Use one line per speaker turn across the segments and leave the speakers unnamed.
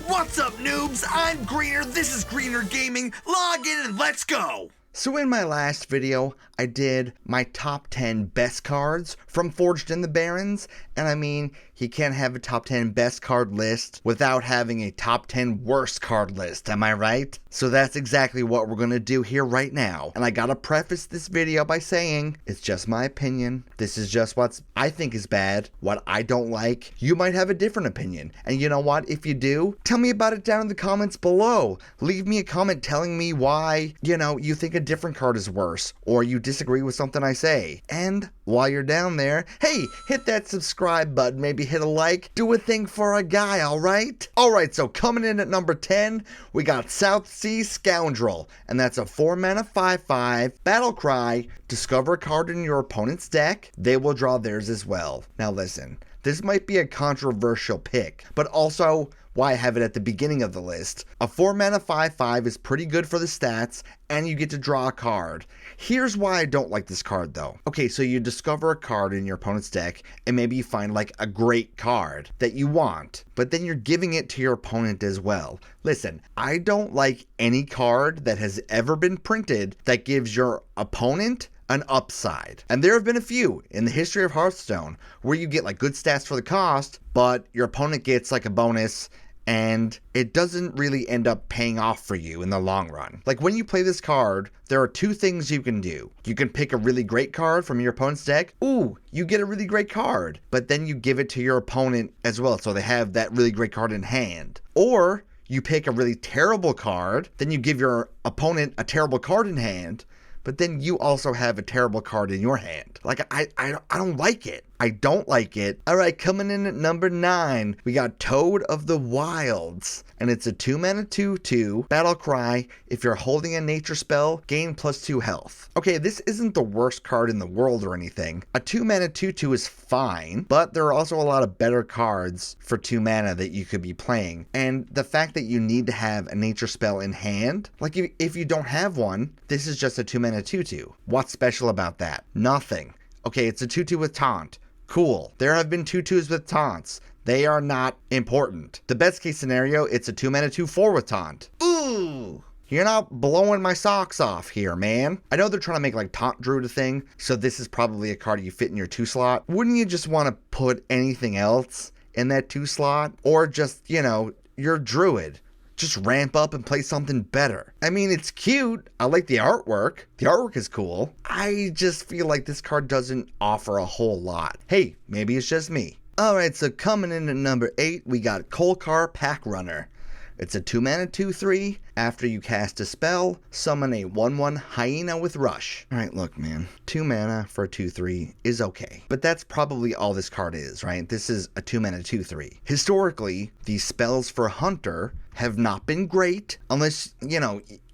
What's up, noobs? I'm Greener, this is Greener Gaming. Log in and let's go! So in my last video, I did my top 10 best cards from Forged in the Barrens, and I mean, you can't have a top 10 best card list without having a top 10 worst card list, am I right? So that's exactly what we're gonna do here right now. And I gotta preface this video by saying, it's just my opinion. This is just what I think is bad, what I don't like. You might have a different opinion, and you know what? If you do, tell me about it down in the comments below. Leave me a comment telling me why, you think a different card is worse, or you disagree with something I say. And while you're down there, hey, hit that subscribe button, maybe hit a like, do a thing for a guy, alright? Alright, so coming in at number 10, we got Sea Scoundrel, and that's a 4-mana 5/5 battle cry. Discover a card in your opponent's deck, they will draw theirs as well. Now listen, this might be a controversial pick, but also why I have it at the beginning of the list. A 4-mana 5/5 is pretty good for the stats, and you get to draw a card. Here's why I don't like this card though. Okay, so you discover a card in your opponent's deck, and maybe you find like a great card that you want, but then you're giving it to your opponent as well. Listen, I don't like any card that has ever been printed that gives your opponent an upside. And there have been a few in the history of Hearthstone where you get like good stats for the cost, but your opponent gets like a bonus and it doesn't really end up paying off for you in the long run. Like when you play this card, there are two things you can do. You can pick a really great card from your opponent's deck. Ooh, you get a really great card, but then you give it to your opponent as well, so they have that really great card in hand. Or you pick a really terrible card, then you give your opponent a terrible card in hand, but then you also have a terrible card in your hand. Like, I don't like it. I don't like it. All right, coming in at number 9, we got Toad of the Wilds. And it's a 2-mana 2/2 battle cry. If you're holding a nature spell, gain +2 health. Okay, this isn't the worst card in the world or anything. A 2-mana 2/2 is fine, but there are also a lot of better cards for 2 mana that you could be playing. And the fact that you need to have a nature spell in hand, like if you don't have one, this is just a 2-mana 2/2. What's special about that? Nothing. Okay, it's a 2/2 with taunt. Cool. There have been 2/2s with taunts. They are not important. The best case scenario, it's a 2-mana 2/4 with taunt. Ooh! You're not blowing my socks off here, man. I know they're trying to make like Taunt Druid a thing, so this is probably a card you fit in your 2 slot. Wouldn't you just want to put anything else in that 2 slot? Or just, your Druid. Just ramp up and play something better. I mean, it's cute. I like the artwork. The artwork is cool. I just feel like this card doesn't offer a whole lot. Hey, maybe it's just me. Alright, so coming in at number 8, we got Kolkar Pack Runner. It's a 2-mana 2/3. After you cast a spell, summon a 1/1 hyena with rush. Alright, look, man. 2 mana for a 2/3 is okay. But that's probably all this card is, right? This is a 2-mana 2/3. Historically, these spells for Hunter have not been great, unless,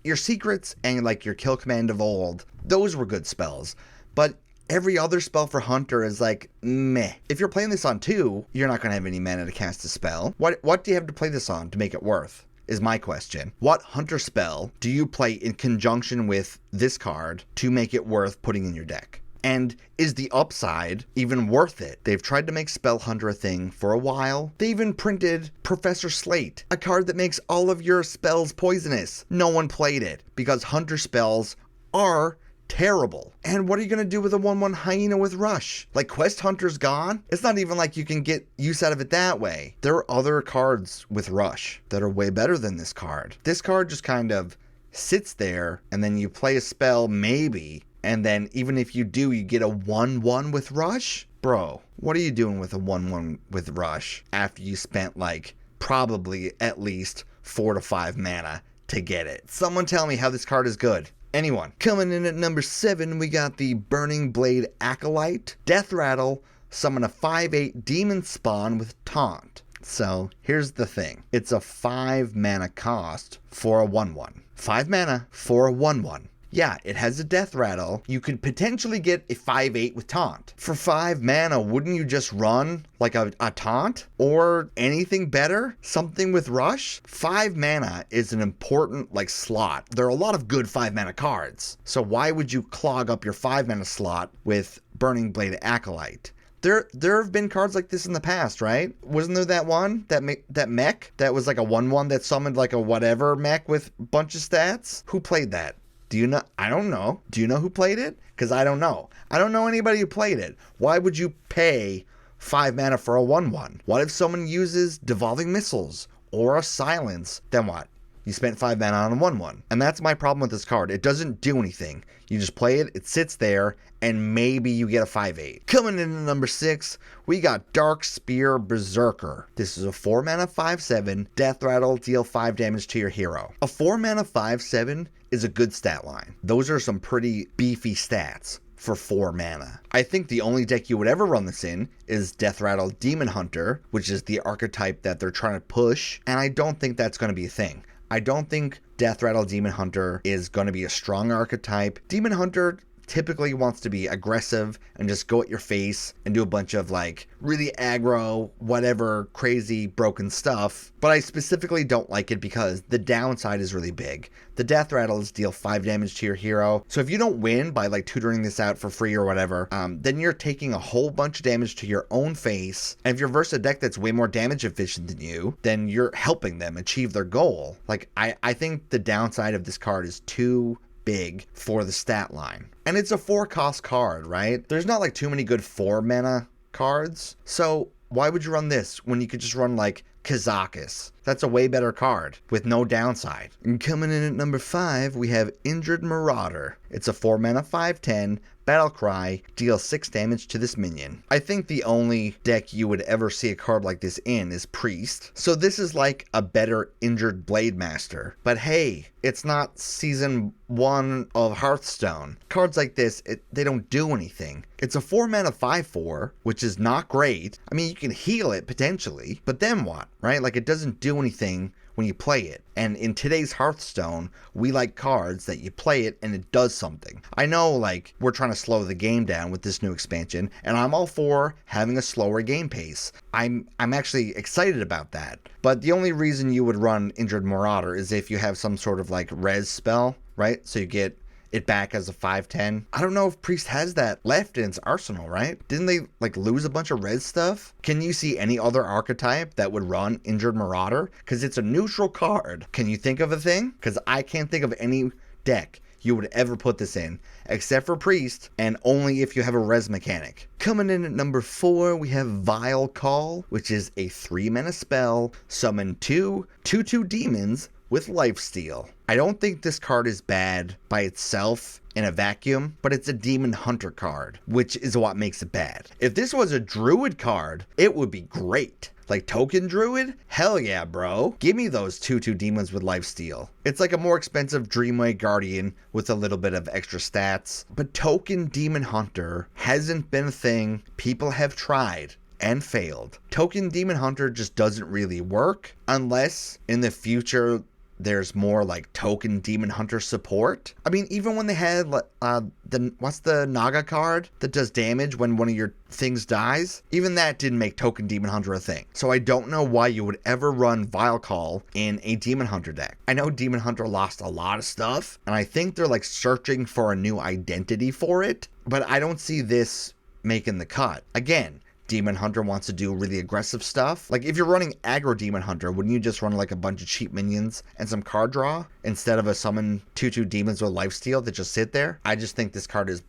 your secrets and like your kill command of old, those were good spells. But every other spell for Hunter is like, meh. If you're playing this on 2, you're not going to have any mana to cast a spell. What do you have to play this on to make it worth, is my question. What Hunter spell do you play in conjunction with this card to make it worth putting in your deck? And is the upside even worth it? They've tried to make Spell Hunter a thing for a while. They even printed Professor Slate, a card that makes all of your spells poisonous. No one played it because Hunter spells are terrible. And what are you going to do with a 1/1 hyena with rush? Like, Quest Hunter's gone? It's not even like you can get use out of it that way. There are other cards with rush that are way better than this card. This card just kind of sits there, and then you play a spell maybe, and then even if you do, you get a 1/1 with rush? Bro, what are you doing with a 1/1 with rush after you spent like probably at least 4 to 5 mana to get it? Someone tell me how this card is good. Anyone. Coming in at number 7, we got the Burning Blade Acolyte. Death Rattle, summon a 5/8 demon spawn with taunt. So here's the thing. It's a 5 mana cost for a 1/1. 5 mana for a 1/1. Yeah, it has a Death Rattle. You could potentially get a 5/8 with taunt. For 5 mana, wouldn't you just run like a taunt? Or anything better? Something with rush? 5 mana is an important slot. There are a lot of good 5 mana cards. So why would you clog up your 5 mana slot with Burning Blade Acolyte? There have been cards like this in the past, right? Wasn't there that one, that mech that was like a 1/1 that summoned like a whatever mech with a bunch of stats? Who played that? Do you know? I don't know. Do you know who played it? Because I don't know. I don't know anybody who played it. Why would you pay 5 mana for a 1/1? What if someone uses Devolving Missiles or a Silence? Then what? You spent 5 mana on a 1/1. And that's my problem with this card. It doesn't do anything. You just play it, it sits there, and maybe you get a 5/8. Coming in at number 6, we got Dark Spear Berserker. This is a 4 mana 5/7, Death Rattle, deal 5 damage to your hero. A 4 mana 5/7 is a good stat line. Those are some pretty beefy stats for 4 mana. I think the only deck you would ever run this in is Death Rattle Demon Hunter, which is the archetype that they're trying to push, and I don't think that's going to be a thing. I don't think Death Rattle Demon Hunter is going to be a strong archetype. Demon Hunter typically wants to be aggressive and just go at your face and do a bunch of like really aggro, whatever crazy broken stuff. But I specifically don't like it because the downside is really big. The Death Rattles deal 5 damage to your hero. So if you don't win by like tutoring this out for free or whatever, then you're taking a whole bunch of damage to your own face. And if you're versus a deck that's way more damage efficient than you, then you're helping them achieve their goal. Like I think the downside of this card is too big for the stat line. And it's a 4-cost card, right? There's not like too many good 4 mana cards. So why would you run this when you could just run like Kazakus? That's a way better card with no downside. And coming in at number 5, we have Injured Marauder. It's a 4 mana 5/10, Battle Cry, deal 6 damage to this minion. I think the only deck you would ever see a card like this in is Priest. So this is like a better Injured Blade Master. But hey, it's not season 1 of Hearthstone. Cards like this, they don't do anything. It's a 4 mana 5/4, which is not great. I mean, you can heal it potentially, but then what, right? Like it doesn't do anything when you play it. And in today's Hearthstone, we like cards that you play it and it does something. I know like we're trying to slow the game down with this new expansion, and I'm all for having a slower game pace. I'm actually excited about that. But the only reason you would run Injured Marauder is if you have some sort of like res spell, right? So you get it back as a 5/10. I don't know if Priest has that left in its arsenal, right? Didn't they like lose a bunch of red stuff? Can you see any other archetype that would run Injured Marauder? Because it's a neutral card. Can you think of a thing? Because I can't think of any deck you would ever put this in, except for Priest, and only if you have a res mechanic. Coming in at number 4, we have Vile Call, which is a 3 mana spell, summon 2 2/2 demons with lifesteal. I don't think this card is bad by itself in a vacuum, but it's a Demon Hunter card, which is what makes it bad. If this was a Druid card, it would be great. Like Token Druid? Hell yeah, bro. Give me those 2/2 demons with lifesteal. It's like a more expensive Dreamway Guardian with a little bit of extra stats. But Token Demon Hunter hasn't been a thing. People have tried and failed. Token Demon Hunter just doesn't really work unless in the future there's more like Token Demon Hunter support. I mean, even when they had what's the Naga card that does damage when one of your things dies, even that didn't make Token Demon Hunter a thing. So I don't know why you would ever run Vile Call in a Demon Hunter deck. I know Demon Hunter lost a lot of stuff, and I think they're like searching for a new identity for it, but I don't see this making the cut. Again, Demon Hunter wants to do really aggressive stuff. Like if you're running aggro Demon Hunter, wouldn't you just run like a bunch of cheap minions and some card draw instead of a summon 2/2 demons with lifesteal that just sit there? I just think this card is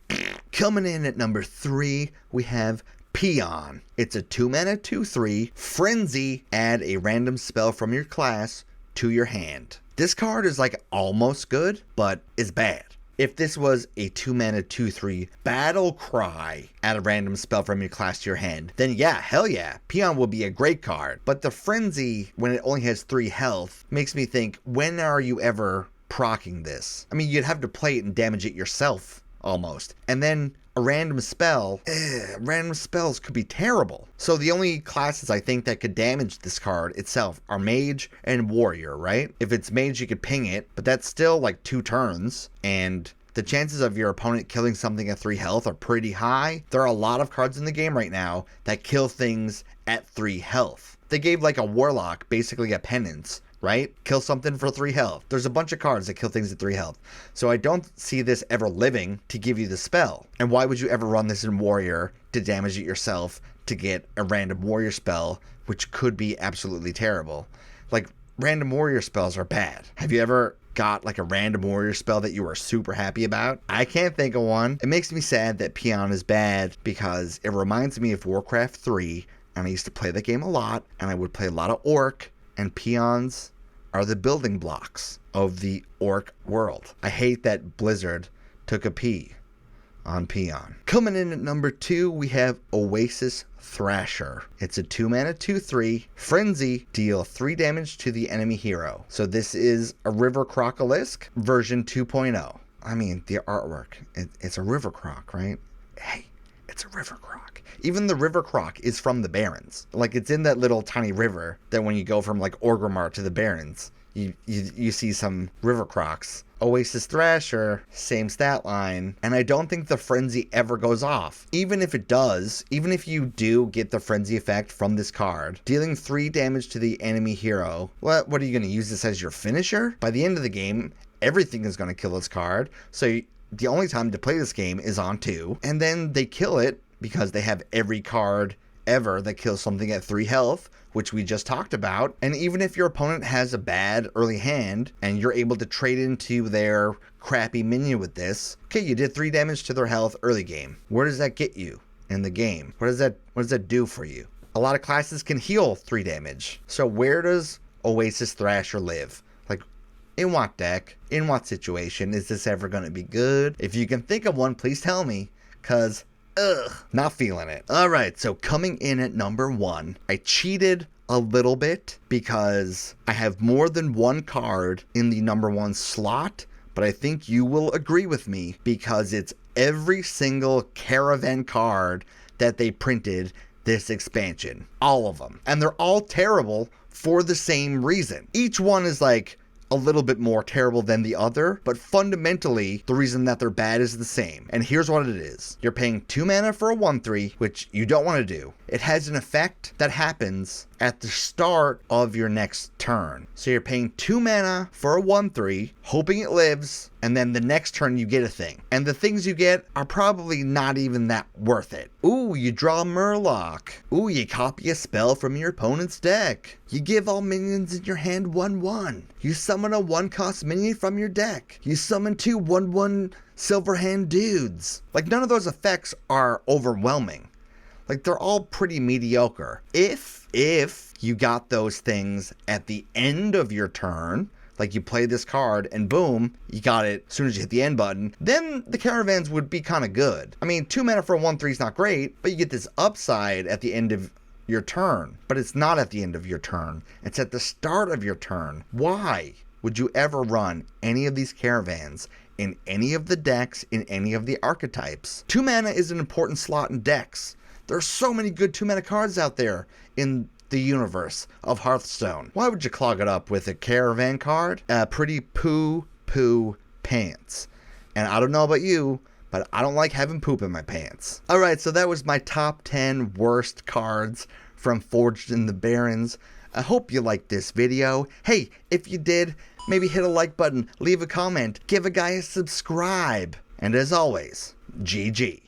coming in at number 3. We have Peon. It's a 2 mana 2/3 frenzy. Add a random spell from your class to your hand. This card is like almost good, but is bad. If this was a 2 mana 2/3 Battle Cry, add a random spell from your class to your hand, then yeah, hell yeah, Peon will be a great card. But the Frenzy, when it only has 3 health, makes me think, when are you ever proccing this? I mean, you'd have to play it and damage it yourself, almost. And then a random spell, random spells could be terrible. So the only classes I think that could damage this card itself are Mage and Warrior, right? If it's Mage, you could ping it, but that's still like 2 turns, and the chances of your opponent killing something at 3 health are pretty high. There are a lot of cards in the game right now that kill things at 3 health. They gave like a Warlock basically a penance right? Kill something for 3 health. There's a bunch of cards that kill things at 3 health. So I don't see this ever living to give you the spell. And why would you ever run this in Warrior to damage it yourself to get a random Warrior spell, which could be absolutely terrible? Like, random Warrior spells are bad. Have you ever got like a random Warrior spell that you were super happy about? I can't think of one. It makes me sad that Peon is bad because it reminds me of Warcraft 3, and I used to play that game a lot, and I would play a lot of Orc, and Peons are the building blocks of the Orc world. I hate that Blizzard took a P on Peon. Coming in at number 2, we have Oasis Thrasher. It's a 2-mana 2/3 Frenzy, deal 3 damage to the enemy hero. So this is a River Crocolisk version 2.0. I mean, the artwork, it's a River Croc, right? Hey, it's a River Croc. Even the River Croc is from the Barrens. Like, it's in that little tiny river that when you go from like Orgrimmar to the Barrens, you see some River Crocs. Oasis Thrasher, same stat line, and I don't think the Frenzy ever goes off. Even if it does, even if you do get the Frenzy effect from this card, dealing 3 damage to the enemy hero, what are you going to use this as your finisher? By the end of the game, everything is going to kill this card, so the only time to play this game is on 2, and then they kill it because they have every card ever that kills something at 3 health, which we just talked about. And even if your opponent has a bad early hand and you're able to trade into their crappy minion with this, okay, you did 3 damage to their health early game. Where does that get you in the game? What does that do for you? A lot of classes can heal 3 damage. So where does Oasis Thrasher live? Like, in what deck? In what situation? Is this ever going to be good? If you can think of one, please tell me, because not feeling it. Alright, so coming in at number 1, I cheated a little bit because I have more than one card in the number 1 slot, but I think you will agree with me because it's every single Caravan card that they printed this expansion. All of them. And they're all terrible for the same reason. Each one is like a little bit more terrible than the other, but fundamentally the reason that they're bad is the same. And here's what it is. You're paying 2 mana for a 1/3, which you don't want to do. It has an effect that happens at the start of your next turn. So you're paying 2 mana for a 1/3, hoping it lives, and then the next turn you get a thing. And the things you get are probably not even that worth it. Ooh, you draw Murloc. Ooh, you copy a spell from your opponent's deck. You give all minions in your hand 1/1. You summon a 1-cost minion from your deck. You summon 2 1/1 Silverhand dudes. Like, none of those effects are overwhelming. Like, they're all pretty mediocre. If you got those things at the end of your turn, like you play this card and boom, you got it as soon as you hit the end button, then the Caravans would be kind of good. I mean, 2 mana for a 1/3 is not great, but you get this upside at the end of your turn. But it's not at the end of your turn. It's at the start of your turn. Why would you ever run any of these Caravans in any of the decks, in any of the archetypes? 2 mana is an important slot in decks. There's so many good 2 mana cards out there in the universe of Hearthstone. Why would you clog it up with a Caravan card? Pretty poo pants. And I don't know about you, but I don't like having poop in my pants. Alright, so that was my top 10 worst cards from Forged in the Barrens. I hope you liked this video. Hey, if you did, maybe hit a like button, leave a comment, give a guy a subscribe. And as always, GG.